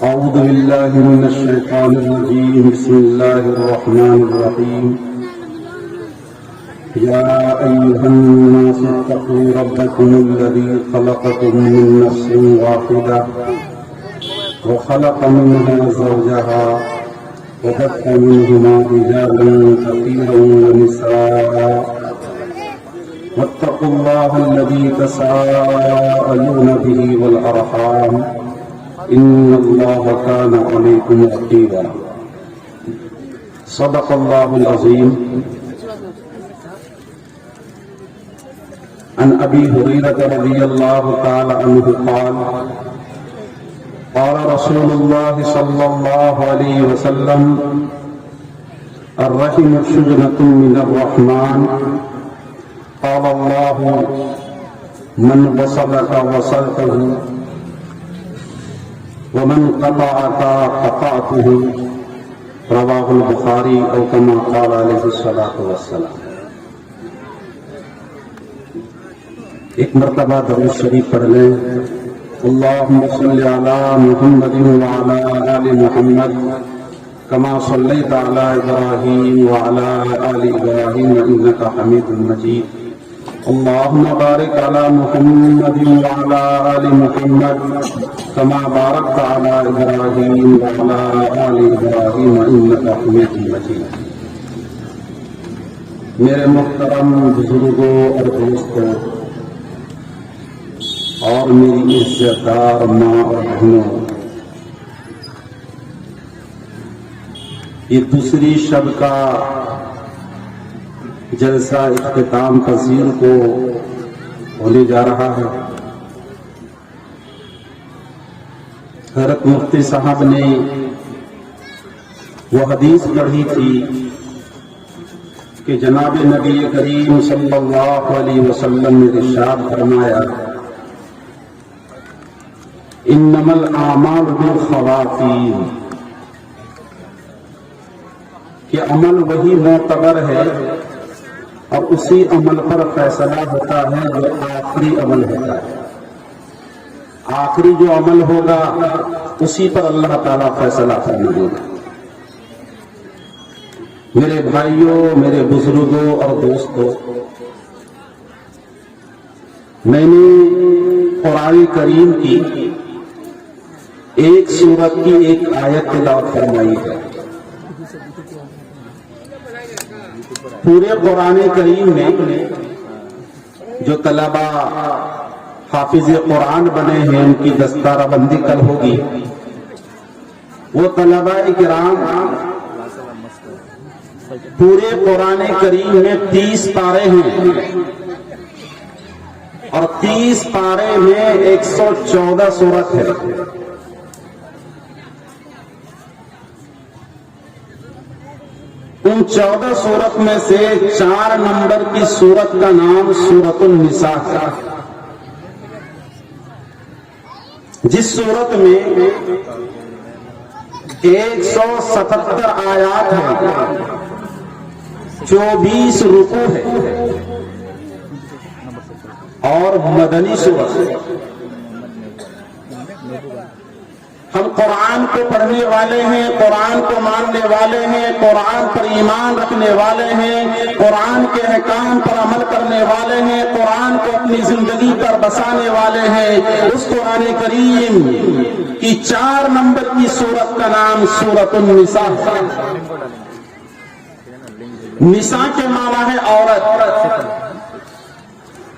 أعوذ بالله من الشيطان الرجيم. بسم الله الرحمن الرحيم. يا أيها الناس اتقوا ربكم الذي خلقكم من نفس واحدة وخلق منها زوجها وبث منهما رجالا كثيرا ونساء واتقوا الله الذي تساءلون به والأرحام إن الله كان عليكم رقيبا. صدق الله العظيم. عن أبي هريرة رضي الله تعالى عنه قال قال رسول الله صلى الله عليه وسلم الرحم شجنة من الرحمن قال الله من وصلك وصلته ومن قطعك قطعته. رواہ البخاری او کما قال علیہ الصلوۃ والسلام. ایک مرتبہ درود شریف پڑھ لیں. اللهم صل على محمد وعلى آل محمد كما صليت على إبراهيم وعلى آل إبراهيم إنك حميد مجيد. اللهم بارك على محمد وعلى آل محمد كما باركت على إبراهيم وعلى آل إبراهيم إنك حميد مجيد. میرے محترم بزرگوں اور دوستوں اور میری عزت دار ماں اور بہنوں، یہ دوسری شب کا جلسہ اختتام پذیر کو ہونے جا رہا ہے. حضرت مفتی صاحب نے وہ حدیث پڑھی تھی کہ جناب نبی کریم صلی اللہ علیہ وسلم نے ارشاد فرمایا انما الاعمال بالخواتیم، کہ عمل وہی معتبر ہے اور اسی عمل پر فیصلہ ہوتا ہے جو آخری عمل ہوتا ہے. آخری جو عمل ہوگا اسی پر اللہ تعالیٰ فیصلہ فرمائے گا. میرے بھائیوں، میرے بزرگوں اور دوستوں، میں نے قرآن کریم کی ایک سورت کی ایک آیت تلاوت فرمائی ہے. پورے قرآن کریم میں جو طلبہ حافظ قرآن بنے ہیں ان کی دستارہ بندی کل ہوگی. وہ طلبہ اکرام پورے قرآن کریم میں 30 پارے ہیں اور 30 پارے میں 114 سورت ہے. ان 14 سورت میں سے 4 نمبر کی سورت کا نام سورۃ النساء ہے، جس سورت میں 177 آیات ہیں، 24 رکوع ہے اور مدنی سورت ہے. ہم قرآن کو پڑھنے والے ہیں، قرآن کو ماننے والے ہیں، قرآن پر ایمان رکھنے والے ہیں، قرآن کے احکام پر عمل کرنے والے ہیں، قرآن کو اپنی زندگی پر بسانے والے ہیں. اس قرآن کریم کی 4 نمبر کی سورت کا نام سورۃ النساء ہے. نساء کے معنی ہے عورت.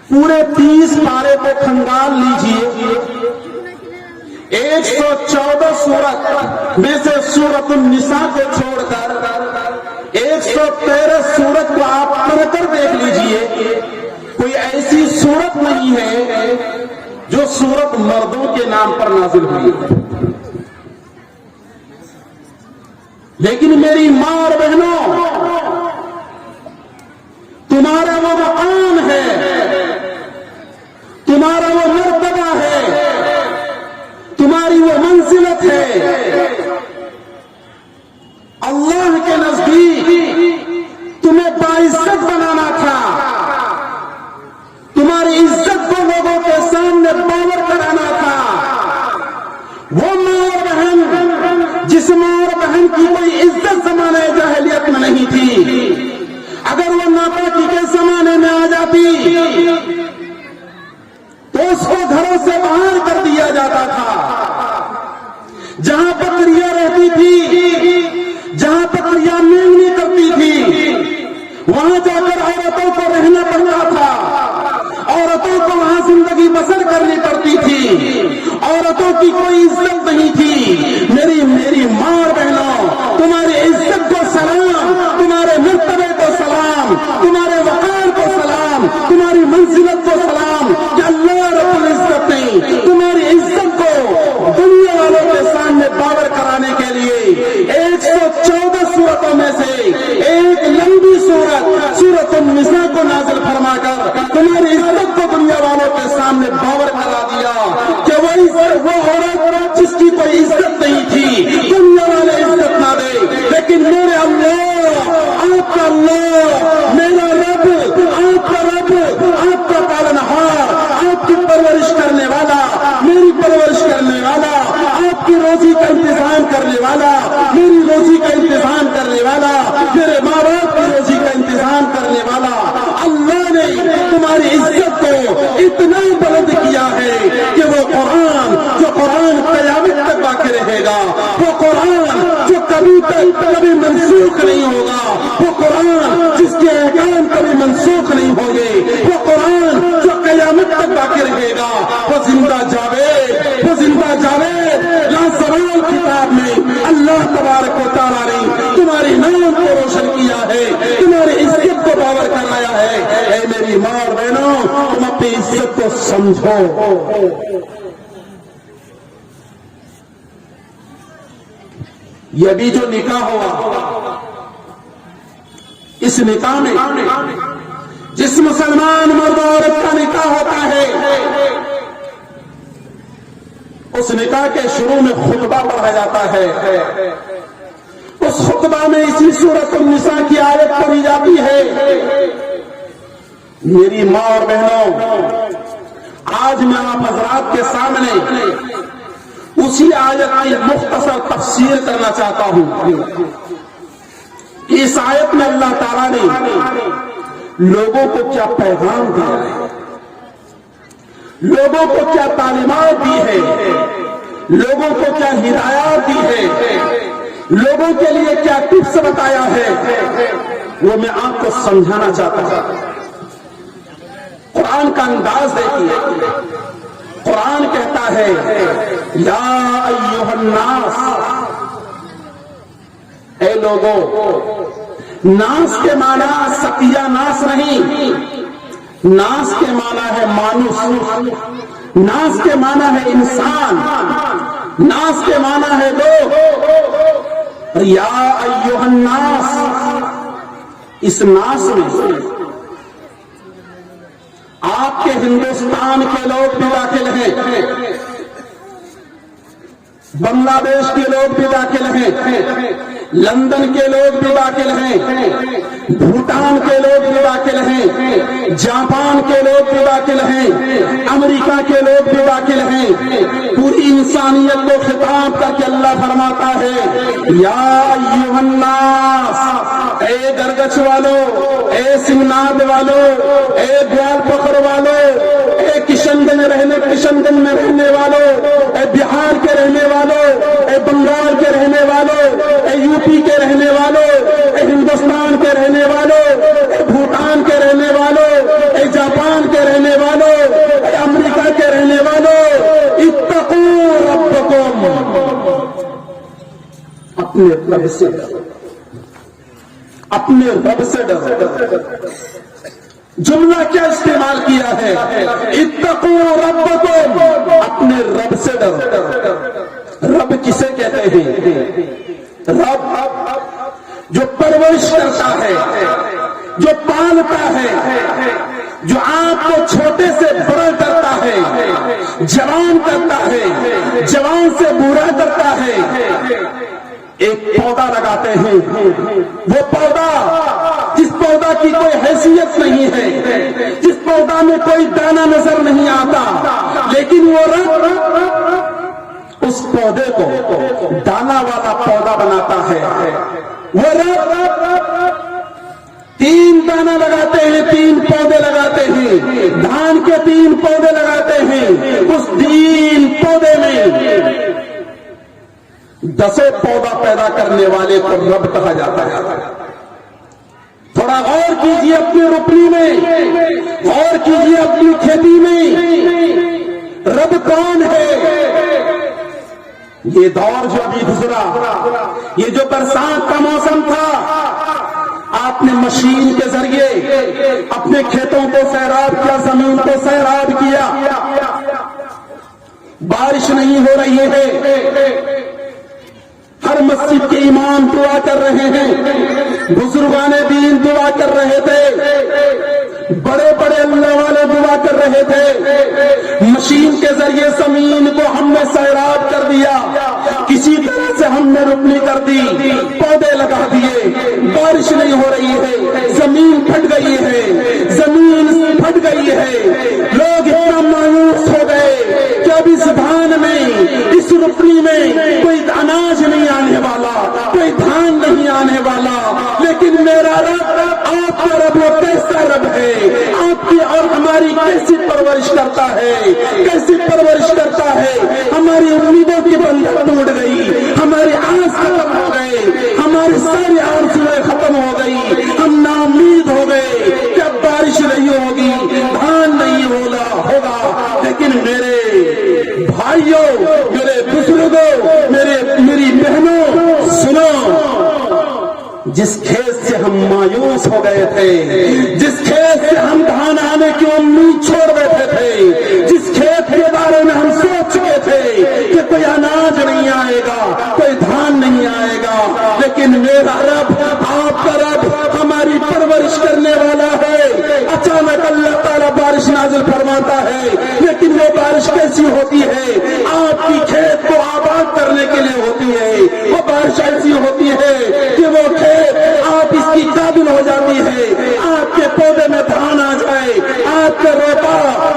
پورے 30 پارے کو کھنگال لیجئے. 114 سورت میں سے سورۃ النساء کو چھوڑ کر 113 سورت کو آپ پڑھ کر دیکھ لیجئے. کوئی ایسی سورت نہیں ہے جو سورت مردوں کے نام پر نازل ہوئی ہے. لیکن میری ماں اور بہنوں، تمہارا وہ مقام ہے، تمہارا وہ مرتبہ ہے، تمہاری وہ منزلت ہے. اللہ کے نزدیک تمہیں باعزت بنانا تھا، تمہاری عزت کو لوگوں کے سامنے باور کرانا تھا. وہ ماں اور بہن جس ماں اور بہن کی کوئی عزت زمانے جاہلیت میں نہیں تھی، اگر وہ ناپاکی کے زمانے میں آ جاتی تو اس کو گھروں سے باہر کر دیا جاتا تھا۔ جہاں بکریاں رہتی تھی، جہاں بکریاں مینگنی کرتی تھی، وہاں جا کر عورتوں کو رہنا پڑتا تھا، عورتوں کو وہاں زندگی بسر کرنی پڑتی تھی، عورتوں کی کوئی عزت نہیں تھی۔ میری ماں اور بہنوں، تمہاری عزت کو سلام، تمہارے مرتبے کو سلام، تمہارے وقار کو سلام، تمہاری منزلت کو سلام کہ اللہ رب العزت نے تمہاری عزت کو دنیا والوں کے سامنے باور کرانے کے لیے 114 سورتوں میں سے ایک لمبی سورت النساء کو نازل فرما کر تمہاری عزت کو دنیا والوں کے سامنے باور کرا دیا کہ وہ عورت جس کی کوئی عزت نہیں تھی، دنیا والے عزت نہ دے، لیکن میرے اللہ، آپ کا اللہ، میرا رب، آپ کا رب، آپ کا پالنہار، آپ کی پرورش کرنے والا، میری پرورش کرنے والا، آپ کی روزی کا انتظام کرنے والا، میری روزی کا انتظام کرنے والا، میرے ماں باپ کی روزی کا انتظام کرنے والا اللہ نے تمہاری عزت کو اتنا بلند کیا ہے کہ وہ قرآن، جو قرآن قیامت تک باقی رہے گا، وہ قرآن جو کبھی منسوخ نہیں ہوگا، وہ قرآن جس کے احکام کبھی منسوخ نہیں ہوں گے، وہ قرآن جو قیامت تک باقی رہے گا، وہ زندہ جاوید، وہ زندہ جاوید لازوال کتاب میں اللہ تبارک و تعالیٰ نے تمہاری نام کو روشن کیا ہے، تمہاری عزت کو باور کرایا ہے۔ اے میری ماں اور بہنوں، تم اپنی عزت کو سمجھو۔ یہ بھی جو نکاح ہوا، اس نکاح میں جس مسلمان مرد اور عورت کا نکاح ہوتا ہے، اس نکاح کے شروع میں خطبہ پڑھا جاتا ہے، اس خطبہ میں اسی سورۃ النساء کی آیت پڑھی جاتی ہے۔ میری ماں اور بہنوں، آج میں آپ حضرات کے سامنے اسی آیت کی مختصر تفسیر کرنا چاہتا ہوں۔ اس آیت میں اللہ تعالیٰ نے لوگوں کو کیا پیغام دیا ہے، لوگوں کو کیا تعلیمات دی ہے، لوگوں کو کیا ہدایات دی ہے، لوگوں کے لیے کیا ٹپس بتایا ہے، وہ میں آپ کو سمجھانا چاہتا ہوں۔ قرآن کا انداز دیکھیے، قرآن کہتا ہے یا ایھا الناس، اے لوگوں۔ ناس کے معنی ستیہ ناس نہیں، ناس کے معنی ہے مانوس، ناس کے معنی ہے انسان، ناس کے معنی ہے لوگ۔ یا ایھا الناس، اس ناس میں آپ کے ہندوستان کے لوگ بھی داخل ہیں، بنگلہ دیش کے لوگ بھی داخل ہیں، لندن کے لوگ بھی داخل ہیں، بھوٹان کے لوگ بھی داخل ہیں، جاپان کے لوگ بھی داخل ہیں، امریکہ کے لوگ بھی داخل ہیں۔ پوری انسانیت کو خطاب کر کے اللہ فرماتا ہے یا ایھا الناس، اے درگچھ والو، اے سمناد والو، اے گوال پکھر والو، اے کشن گنج میں رہنے والو، اے بہار کے رہنے والو، اے بنگال کے رہنے والو، اے یو پی کے رہنے والوں، اے ہندوستان کے رہنے والوں، اے بھوٹان کے رہنے والوں، اے جاپان کے رہنے والوں، اے امریکہ کے رہنے والوں، اتقوا ربکم، اپنے رب سے ڈرو، اپنے رب سے ڈرو۔ جملہ کیا استعمال کیا ہے؟ اتقوا ربکم، اپنے رب سے ڈرو۔ رب کسے کہتے ہیں؟ رب جو پرورش کرتا ہے، جو پالتا ہے، جو آپ کو چھوٹے سے بڑا کرتا ہے، جوان کرتا ہے، جوان سے بوڑھا کرتا ہے۔ ایک پودا لگاتے ہیں، وہ پودا جس پودا کی کوئی حیثیت نہیں ہے، جس پودا میں کوئی دانہ نظر نہیں آتا، لیکن وہ رب اس پودے کو دانا والا پودا بناتا ہے، وہ رب 3 دانا لگاتے ہیں، 3 پودے لگاتے ہیں، دھان کے 3 پودے لگاتے ہیں، اس 3 پودے میں 10 پودا پیدا کرنے والے کو رب کہا جاتا ہے۔ تھوڑا غور کیجیے اپنی روپنی میں، غور کیجیے اپنی کھیتی میں، رب کون ہے؟ یہ دور جو ابھی گزرا، یہ جو برسات کا موسم تھا، آپ نے مشین کے ذریعے اپنے کھیتوں کو سیراب کیا، زمین کو سیراب کیا، بارش نہیں ہو رہی ہے، ہر مسجد کے امام دعا کر رہے ہیں، بزرگان دین دعا کر رہے تھے، بڑے بڑے اللہ والے دعا کر رہے تھے، مشین کے ذریعے زمین کو ہم نے سیراب کر دیا، کسی طرح سے ہم نے روپنی کر دی، پودے لگا دیے، بارش نہیں ہو رہی ہے، زمین پھٹ گئی ہے، زمین پھٹ گئی ہے، لوگ اتنا مایوس ہو گئے کہ اب اس دھان میں، اس روپنی میں کوئی اناج نہیں آنے والا، کوئی دھان نہیں آنے والا، لیکن میرا رب، آپ کا رب وہ کیسا رب ہے، آپ کی اور ہماری کیسی پرورش کرتا ہے، کیسی پرورش کرتا ہے، ہماری امیدوں کی بندھن ٹوٹ گئی، ہماری آس ختم ہو گئے، ہماری ساری آرزویں ختم ہو گئی، ہم نا امید ہو گئے کہ اب بارش نہیں ہوگی، دھان نہیں ہوگا، لیکن میرے بھائیوں، میرے بزرگوں، میری بہنوں، سنو، جس کھیت سے ہم مایوس ہو گئے تھے، جس کھیت سے ہم دھان آنے کی امید چھوڑ بیٹھے تھے، جس کھیت کے بارے میں ہم سوچ چکے تھے کہ کوئی اناج نہیں آئے گا، کوئی دھان نہیں آئے گا، لیکن میرا رب، آپ کا رب ہماری پرورش کرنے والا ہے، اچانک اللہ تعالیٰ بارش نازل فرماتا ہے، لیکن وہ بارش کیسی ہوتی ہے؟ آپ کی کھیت کو آباد کرنے کے لیے ہوتی ہے، وہ بارش ایسی ہوتی ہے کہ وہ کھیت آپ اس کی قابل ہو جاتی ہے، آپ کے پودے میں دھان آ جائے، آپ کے روپا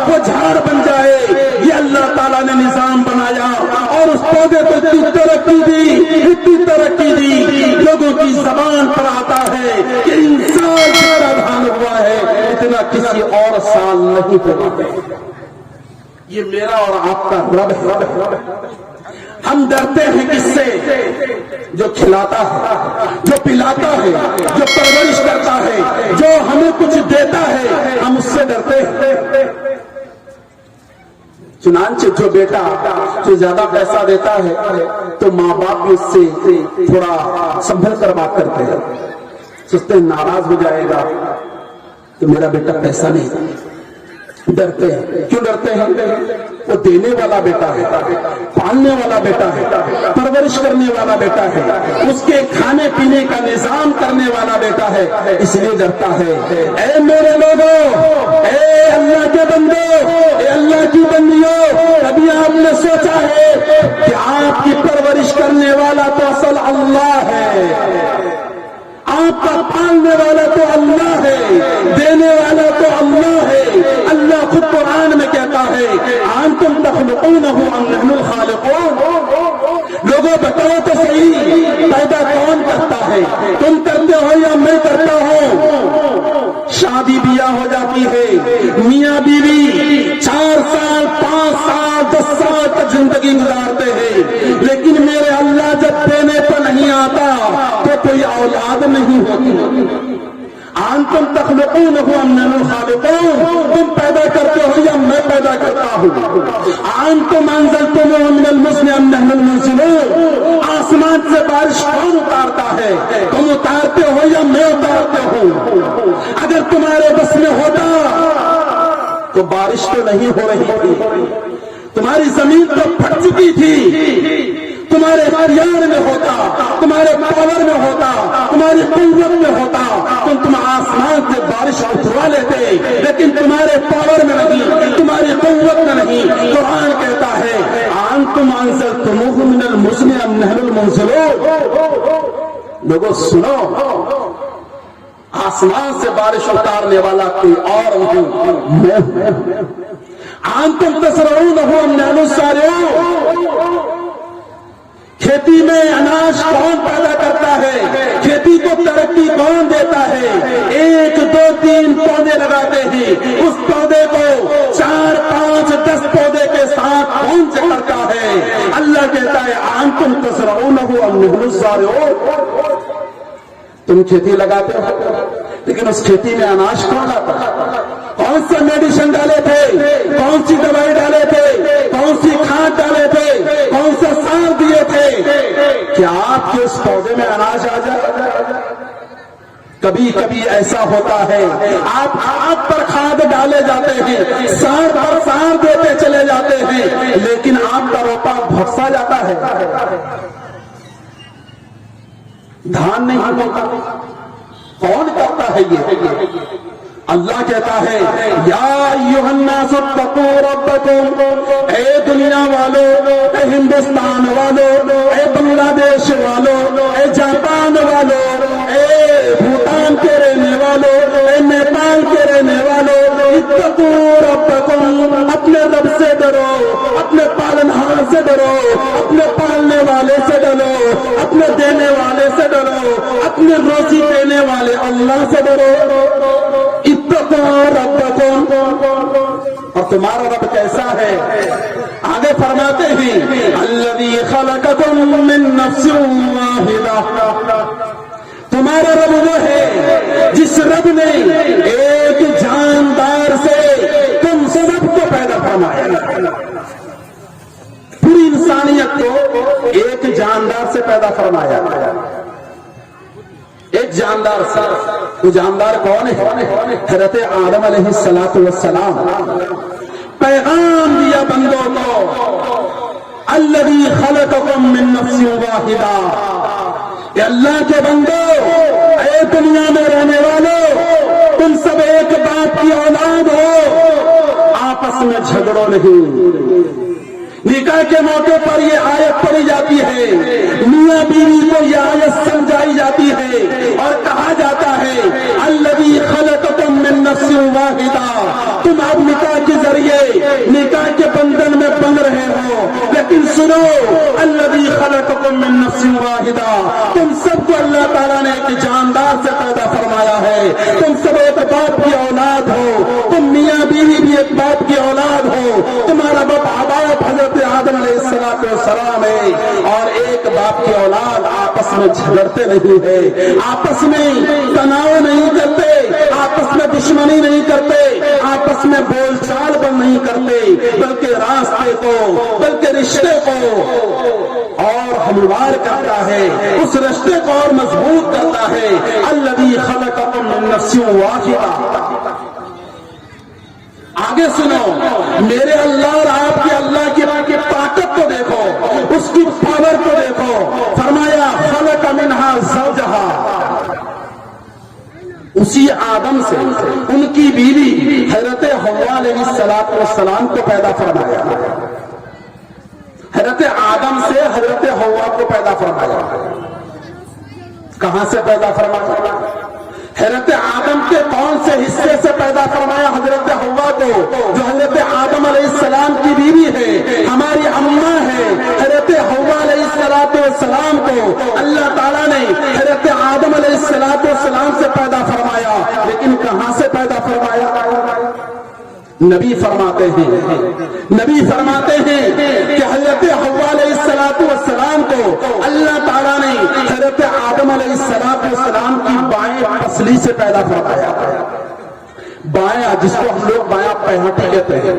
وہ جھاڑ بن جائے، یہ اللہ تعالیٰ نے نظام بنایا، اور اس پودے کو اتنی ترقی دی، لوگوں کی زبان پر آتا ہے کہ انسان جتنا دھان ہوا ہے اتنا کسی اور سال نہیں ہوا۔ یہ میرا اور آپ کا رب ہے۔ ہم ڈرتے ہیں کس سے؟ جو کھلاتا ہے، جو پلاتا ہے، جو پرورش کرتا ہے، جو ہمیں کچھ دیتا ہے، ہم اس سے ڈرتے ہیں۔ چنانچہ جو بیٹا جو زیادہ پیسہ دیتا ہے تو ماں باپ بھی اس سے تھوڑا سنبھل کر بات کرتے ہیں، سوچتے ہیں ناراض ہو جائے گا تو میرا بیٹا پیسہ نہیں، ڈرتے ہیں۔ کیوں ڈرتے ہیں؟ وہ دینے والا بیٹا ہے، پالنے والا بیٹا ہے، پرورش کرنے والا بیٹا ہے، اس کے کھانے پینے کا نظام کرنے والا بیٹا ہے، اس لیے ڈرتا ہے۔ اے میرے لوگوں، اے اللہ کے بندوں، اے اللہ کی بندیوں، کبھی آپ نے سوچا ہے کہ آپ کی پرورش کرنے والا تو اصل اللہ ہے، آپ کا پالنے والا تو اللہ ہے، دینے والا تو اللہ ہے۔ اللہ خود قرآن میں کہتا ہے انتم تخلقونہ ام نحن الخالقون، لوگوں بتاؤ تو صحیح، پیدا کون کرتا ہے؟ تم کرتے ہو یا میں کرتا ہوں؟ شادی بیاہ ہو جاتی ہے، میاں بیوی 4 سال 5 سال 10 سال تک زندگی گزارتے ہیں، لیکن میرے اللہ جب دینے پر نہیں آتا تو کوئی اولاد نہیں ہوتی۔ انتم تخلقونہ ام نحن الخالقون، تم پیدا کرتے ہو یا میں پیدا کرتا ہوں؟ انتم انزلتموہ من المزن ام نحن المنزلون، آسمان سے بارش کون اتارتا ہے؟ تم اتارتے ہو یا میں اتارتا ہوں؟ اگر تمہارے بس میں ہوتا تو بارش تو نہیں ہو رہی تھی، تمہاری زمین تو پھٹ چکی تھی، تمہارے اختیار میں ہوتا، تمہارے پاور میں ہوتا، تمہاری قوت میں ہوتا تو تم آسمان سے بارش اتروا لیتے، لیکن تمہارے پاور میں نہیں، تمہاری قوت میں نہیں۔ قرآن کہتا ہے انتم انزلتموہ من المزن ام نحن المنزلون، لوگوں سنو، آسمان سے بارش اتارنے والا کوئی اور نہیں، میں ہوں۔ انتم تزرعونہ ام نحن الزارعون، کھیتی میں اناج کون پیدا کرتا ہے؟ کھیتی کو ترقی کون دیتا ہے؟ 1 2 3 پودے لگاتے ہیں، اس پودے کو 4 5 10 پودے کے ساتھ کون سے کرتا ہے؟ اللہ کہتا ہے انتم تزرعونہ ام نحن الزارعون، تم کھیتی لگاتے ہو لیکن اس کھیتی میں اناج کون لاتا ہے؟ کون سے میڈیسن ڈالے تھے؟ کون سی دوائی ڈالے تھے؟ کون سی کھاد ڈالے تھے؟ کون سے سار دیے تھے؟ کیا آپ کے اس پودے میں اناج آ جائے؟ کبھی کبھی ایسا ہوتا ہے آپ کھاد پر کھاد ڈالے جاتے ہیں، سار پر سار دیتے چلے جاتے ہیں، لیکن آپ کا روپا بھسا جاتا ہے، دھان نہیں ہوتا۔ کون کرتا ہے یہ؟ اللہ کہتا ہے یا ایھا الناس اتقوا ربکم، اے دنیا والو، اے ہندوستان والو، اے بنگلہ دیش والو، اے جاپان والو، اے بھوٹان کے رہنے والو، اے نیپال کے رہنے والو، اتقوا ربکم، اپنے رب سے ڈرو، اپنے پالنہار سے ڈرو، اپنے پالنے والے سے ڈرو، اپنے دینے والے سے ڈرو، اپنے روزی دینے والے اللہ سے ڈرو۔ اتقوا ربکم، اور تمہارا رب کیسا ہے؟ آگے فرماتے ہیں الذی خلقکم من نفس واحدہ، تمہارا رب وہ ہے جس رب نے ایک جاندار سے تم سب کو پیدا فرمایا، پوری انسانیت کو ایک جاندار سے پیدا فرمایا، ایک جاندار سے۔ وہ جاندار کون ہے؟ حضرت آدم علیہ السلام، پیغام دیا بندوں کو الذی خلقکم من نفس واحدہ، کہ اللہ کے بندو، اے دنیا میں رہنے والو، تم سب ایک باپ کی اولاد ہو، آپس میں جھگڑو نہیں۔ نکاح کے موقع پر یہ آیت پڑھی جاتی ہے، میاں بیوی کو یہ آیت سمجھائی جاتی ہے اور کہا جاتا ہے الذی خلقکم من نفس واحدہ، تم اب نکاح کے ذریعے نکاح کے بندھن میں بند رہے ہو، لیکن سنو الذی خلقکم من نفس واحدہ، تم سب کو اللہ تعالیٰ نے ایک جاندار سے پیدا فرمایا ہے، تم سب ایک باپ کی اولاد ہو، تم میاں بیوی بھی ایک باپ کی اولاد ہو، تمہارا باپ حضرت آدم علیہ السلام ہے، اور ایک باپ کی اولاد آپس میں جھگڑتے نہیں ہے، آپس میں تناؤ نہیں کرتے، آپس میں دشمنی نہیں کرتے، آپس میں بول چال بند نہیں کرتے، بلکہ راستے کو، بلکہ رشتے کو اور ہموار کرتا ہے، اس رشتے کو اور مضبوط کرتا ہے۔ الذی خلقکم من نفس واحدہ۔ آگے سنو، میرے اللہ اور آپ کے اللہ کی طاقت کو دیکھو، اس کی پاور کو دیکھو۔ فرمایا خلق منہا زوجہا، اسی آدم سے ان کی بیوی حضرت حوا علیہ السلام کو پیدا فرمایا، حضرت آدم سے حضرت حوا کو پیدا فرمایا۔ کہاں سے پیدا فرمایا؟ حضرت آدم کے کون سے حصے سے پیدا فرمایا حضرت حوا کو، جو حضرت آدم علیہ السلام کی بیوی ہے، ہماری اماں ہے۔ حضرت حوا علیہ السلام کو اللہ تعالیٰ نے حضرت آدم علیہ السلام سے پیدا فرمایا، لیکن کہاں سے پیدا فرمایا؟ نبی فرماتے ہیں کہ حضرت حوا علیہ السلام کو اللہ تعالیٰ نے حضرت آدم علیہ السلام کی بائیں پسلی سے پیدا فرمایا۔ بائیں، جس کو ہم لوگ بائیں پہاٹی کہتے ہیں،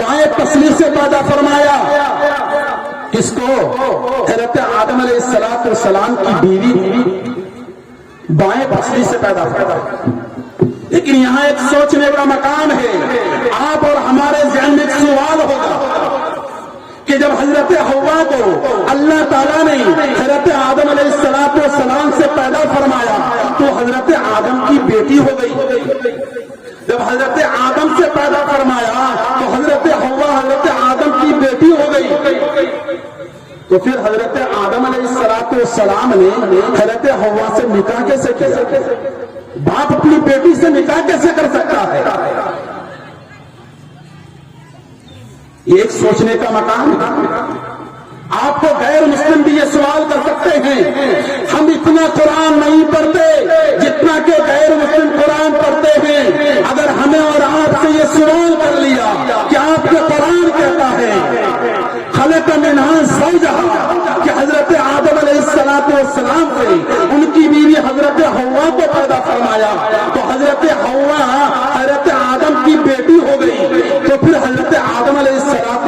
بائیں پسلی سے پیدا فرمایا۔ کس کو؟ حضرت آدم علیہ السلام کی بیوی بائیں پسلی سے پیدا فرمایا۔ لیکن یہاں ایک سوچنے کا مقام ہے، آپ اور ہمارے ذہن میں ایک سوال ہوگا کہ جب حضرت حوا کو اللہ تعالیٰ نے حضرت آدم علیہ السلام سے پیدا فرمایا تو حضرت آدم کی بیٹی ہو گئی، جب حضرت آدم سے پیدا فرمایا تو حضرت حوا حضرت آدم کی بیٹی ہو گئی، تو پھر حضرت آدم علیہ السلام نے حضرت حوا سے نکاح کیسے کیا؟ باپ اپنی بیٹی سے نکاح کیسے کر سکتا ہے؟ یہ ایک سوچنے کا مقام ہے۔ آپ کو غیر مسلم بھی یہ سوال کر سکتے ہیں، ہم اتنا قرآن نہیں پڑھتے جتنا کہ غیر مسلم قرآن پڑھتے ہیں، اگر ہمیں اور آپ سے یہ سوال کر لیا کہ آپ کے قرآن کہتا ہے خلق منہا زوجہا کہ حضرت آدم علیہ السلام سے ان کی بیوی حضرت حوا کو پیدا فرمایا، تو حضرت حوا حضرت آدم کی بیٹی ہو گئی، تو پھر حضرت آدم علیہ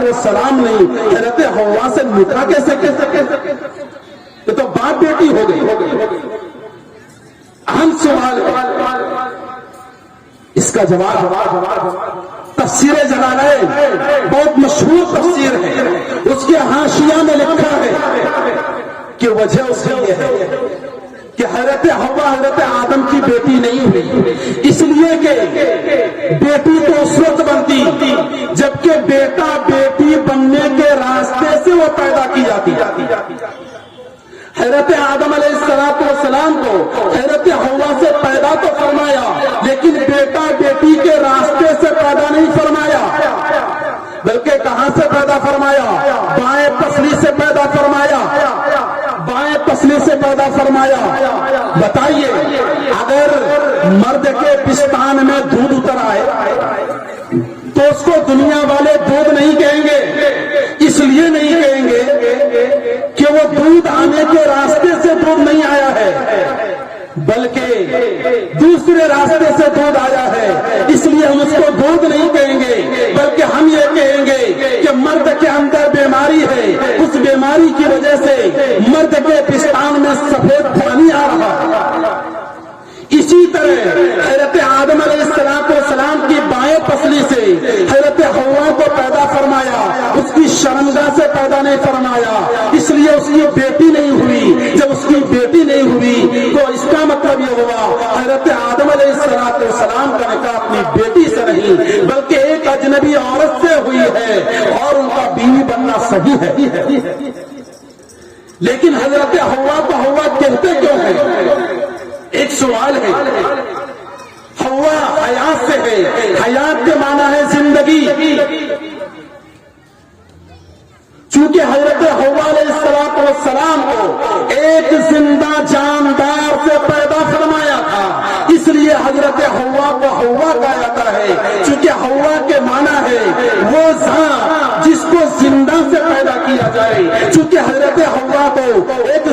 السلام نے حضرت حوا سے نکاح کیسے کر سکے؟ یہ تو باپ بیٹی ہو گئی۔ اہم سوال اس کا جواب تفسیر جلالین بہت مشہور تفسیر ہے، اس کے حاشیہ میں لکھا ہے کہ وجہ اس کی یہ ہے کہ حضرت حوا حضرت آدم کی بیٹی نہیں ہوئی، اس لیے کہ بیٹی تو اس وقت بنتی جبکہ بیٹا بیٹی بننے کے راستے سے وہ پیدا کی جاتی۔ حضرت آدم علیہ السلام کو حضرت حوا سے پیدا تو فرمایا لیکن بیٹا بیٹی کے راستے سے پیدا نہیں فرمایا، بلکہ کہاں سے پیدا فرمایا؟ بائیں پسلی سے پیدا فرمایا، بائیں پسلی سے پیدا فرمایا۔ بتائیے اگر مرد کے پستان میں دودھ اتر آئے تو اس کو دنیا والے دودھ نہیں کہیں گے، اس لیے نہیں کہیں گے کہ وہ دودھ آنے کے راستے سے دودھ نہیں آیا ہے، بلکہ دوسرے راستے سے دودھ آیا ہے، اس لیے ہم اس کو دودھ نہیں کہیں گے، بلکہ ہم یہ کہیں گے کہ مرد کے اندر بیماری ہے، اس بیماری کی وجہ سے مرد کے پستان میں سفید پانی آ رہا ہے۔ اسی طرح حضرت آدم علیہ السلام کی بائیں پسلی سے حضرت حوا کو پیدا فرمایا، اس کی شرمگاہ سے پیدا نہیں فرمایا، اس لیے اس کی بیٹی نہیں ہوئی۔ جب اس کی بیٹی نہیں ہوئی تو اس کا مطلب یہ ہوا حضرت آدم علیہ السلام کا نکاح اپنی بیٹی سے نہیں بلکہ ایک اجنبی عورت سے ہوئی ہے، اور ان کا بیوی بننا صحیح ہے۔ لیکن حضرت حوا کو حوا کہتے کیوں ہیں؟ ایک سوال ہے۔ حوا حیات سے ہے، حیات کے معنی ہے زندگی، چونکہ حضرت حوا علیہ السلام کو ایک زندہ جاندار سے پیدا فرمایا تھا، اس لیے حضرت حوا کو حوا کہا جاتا ہے، چونکہ حوا کے معنی ہے وہ ذات جس کو زندہ سے پیدا کیا جائے، چونکہ حضرت حوا کو ایک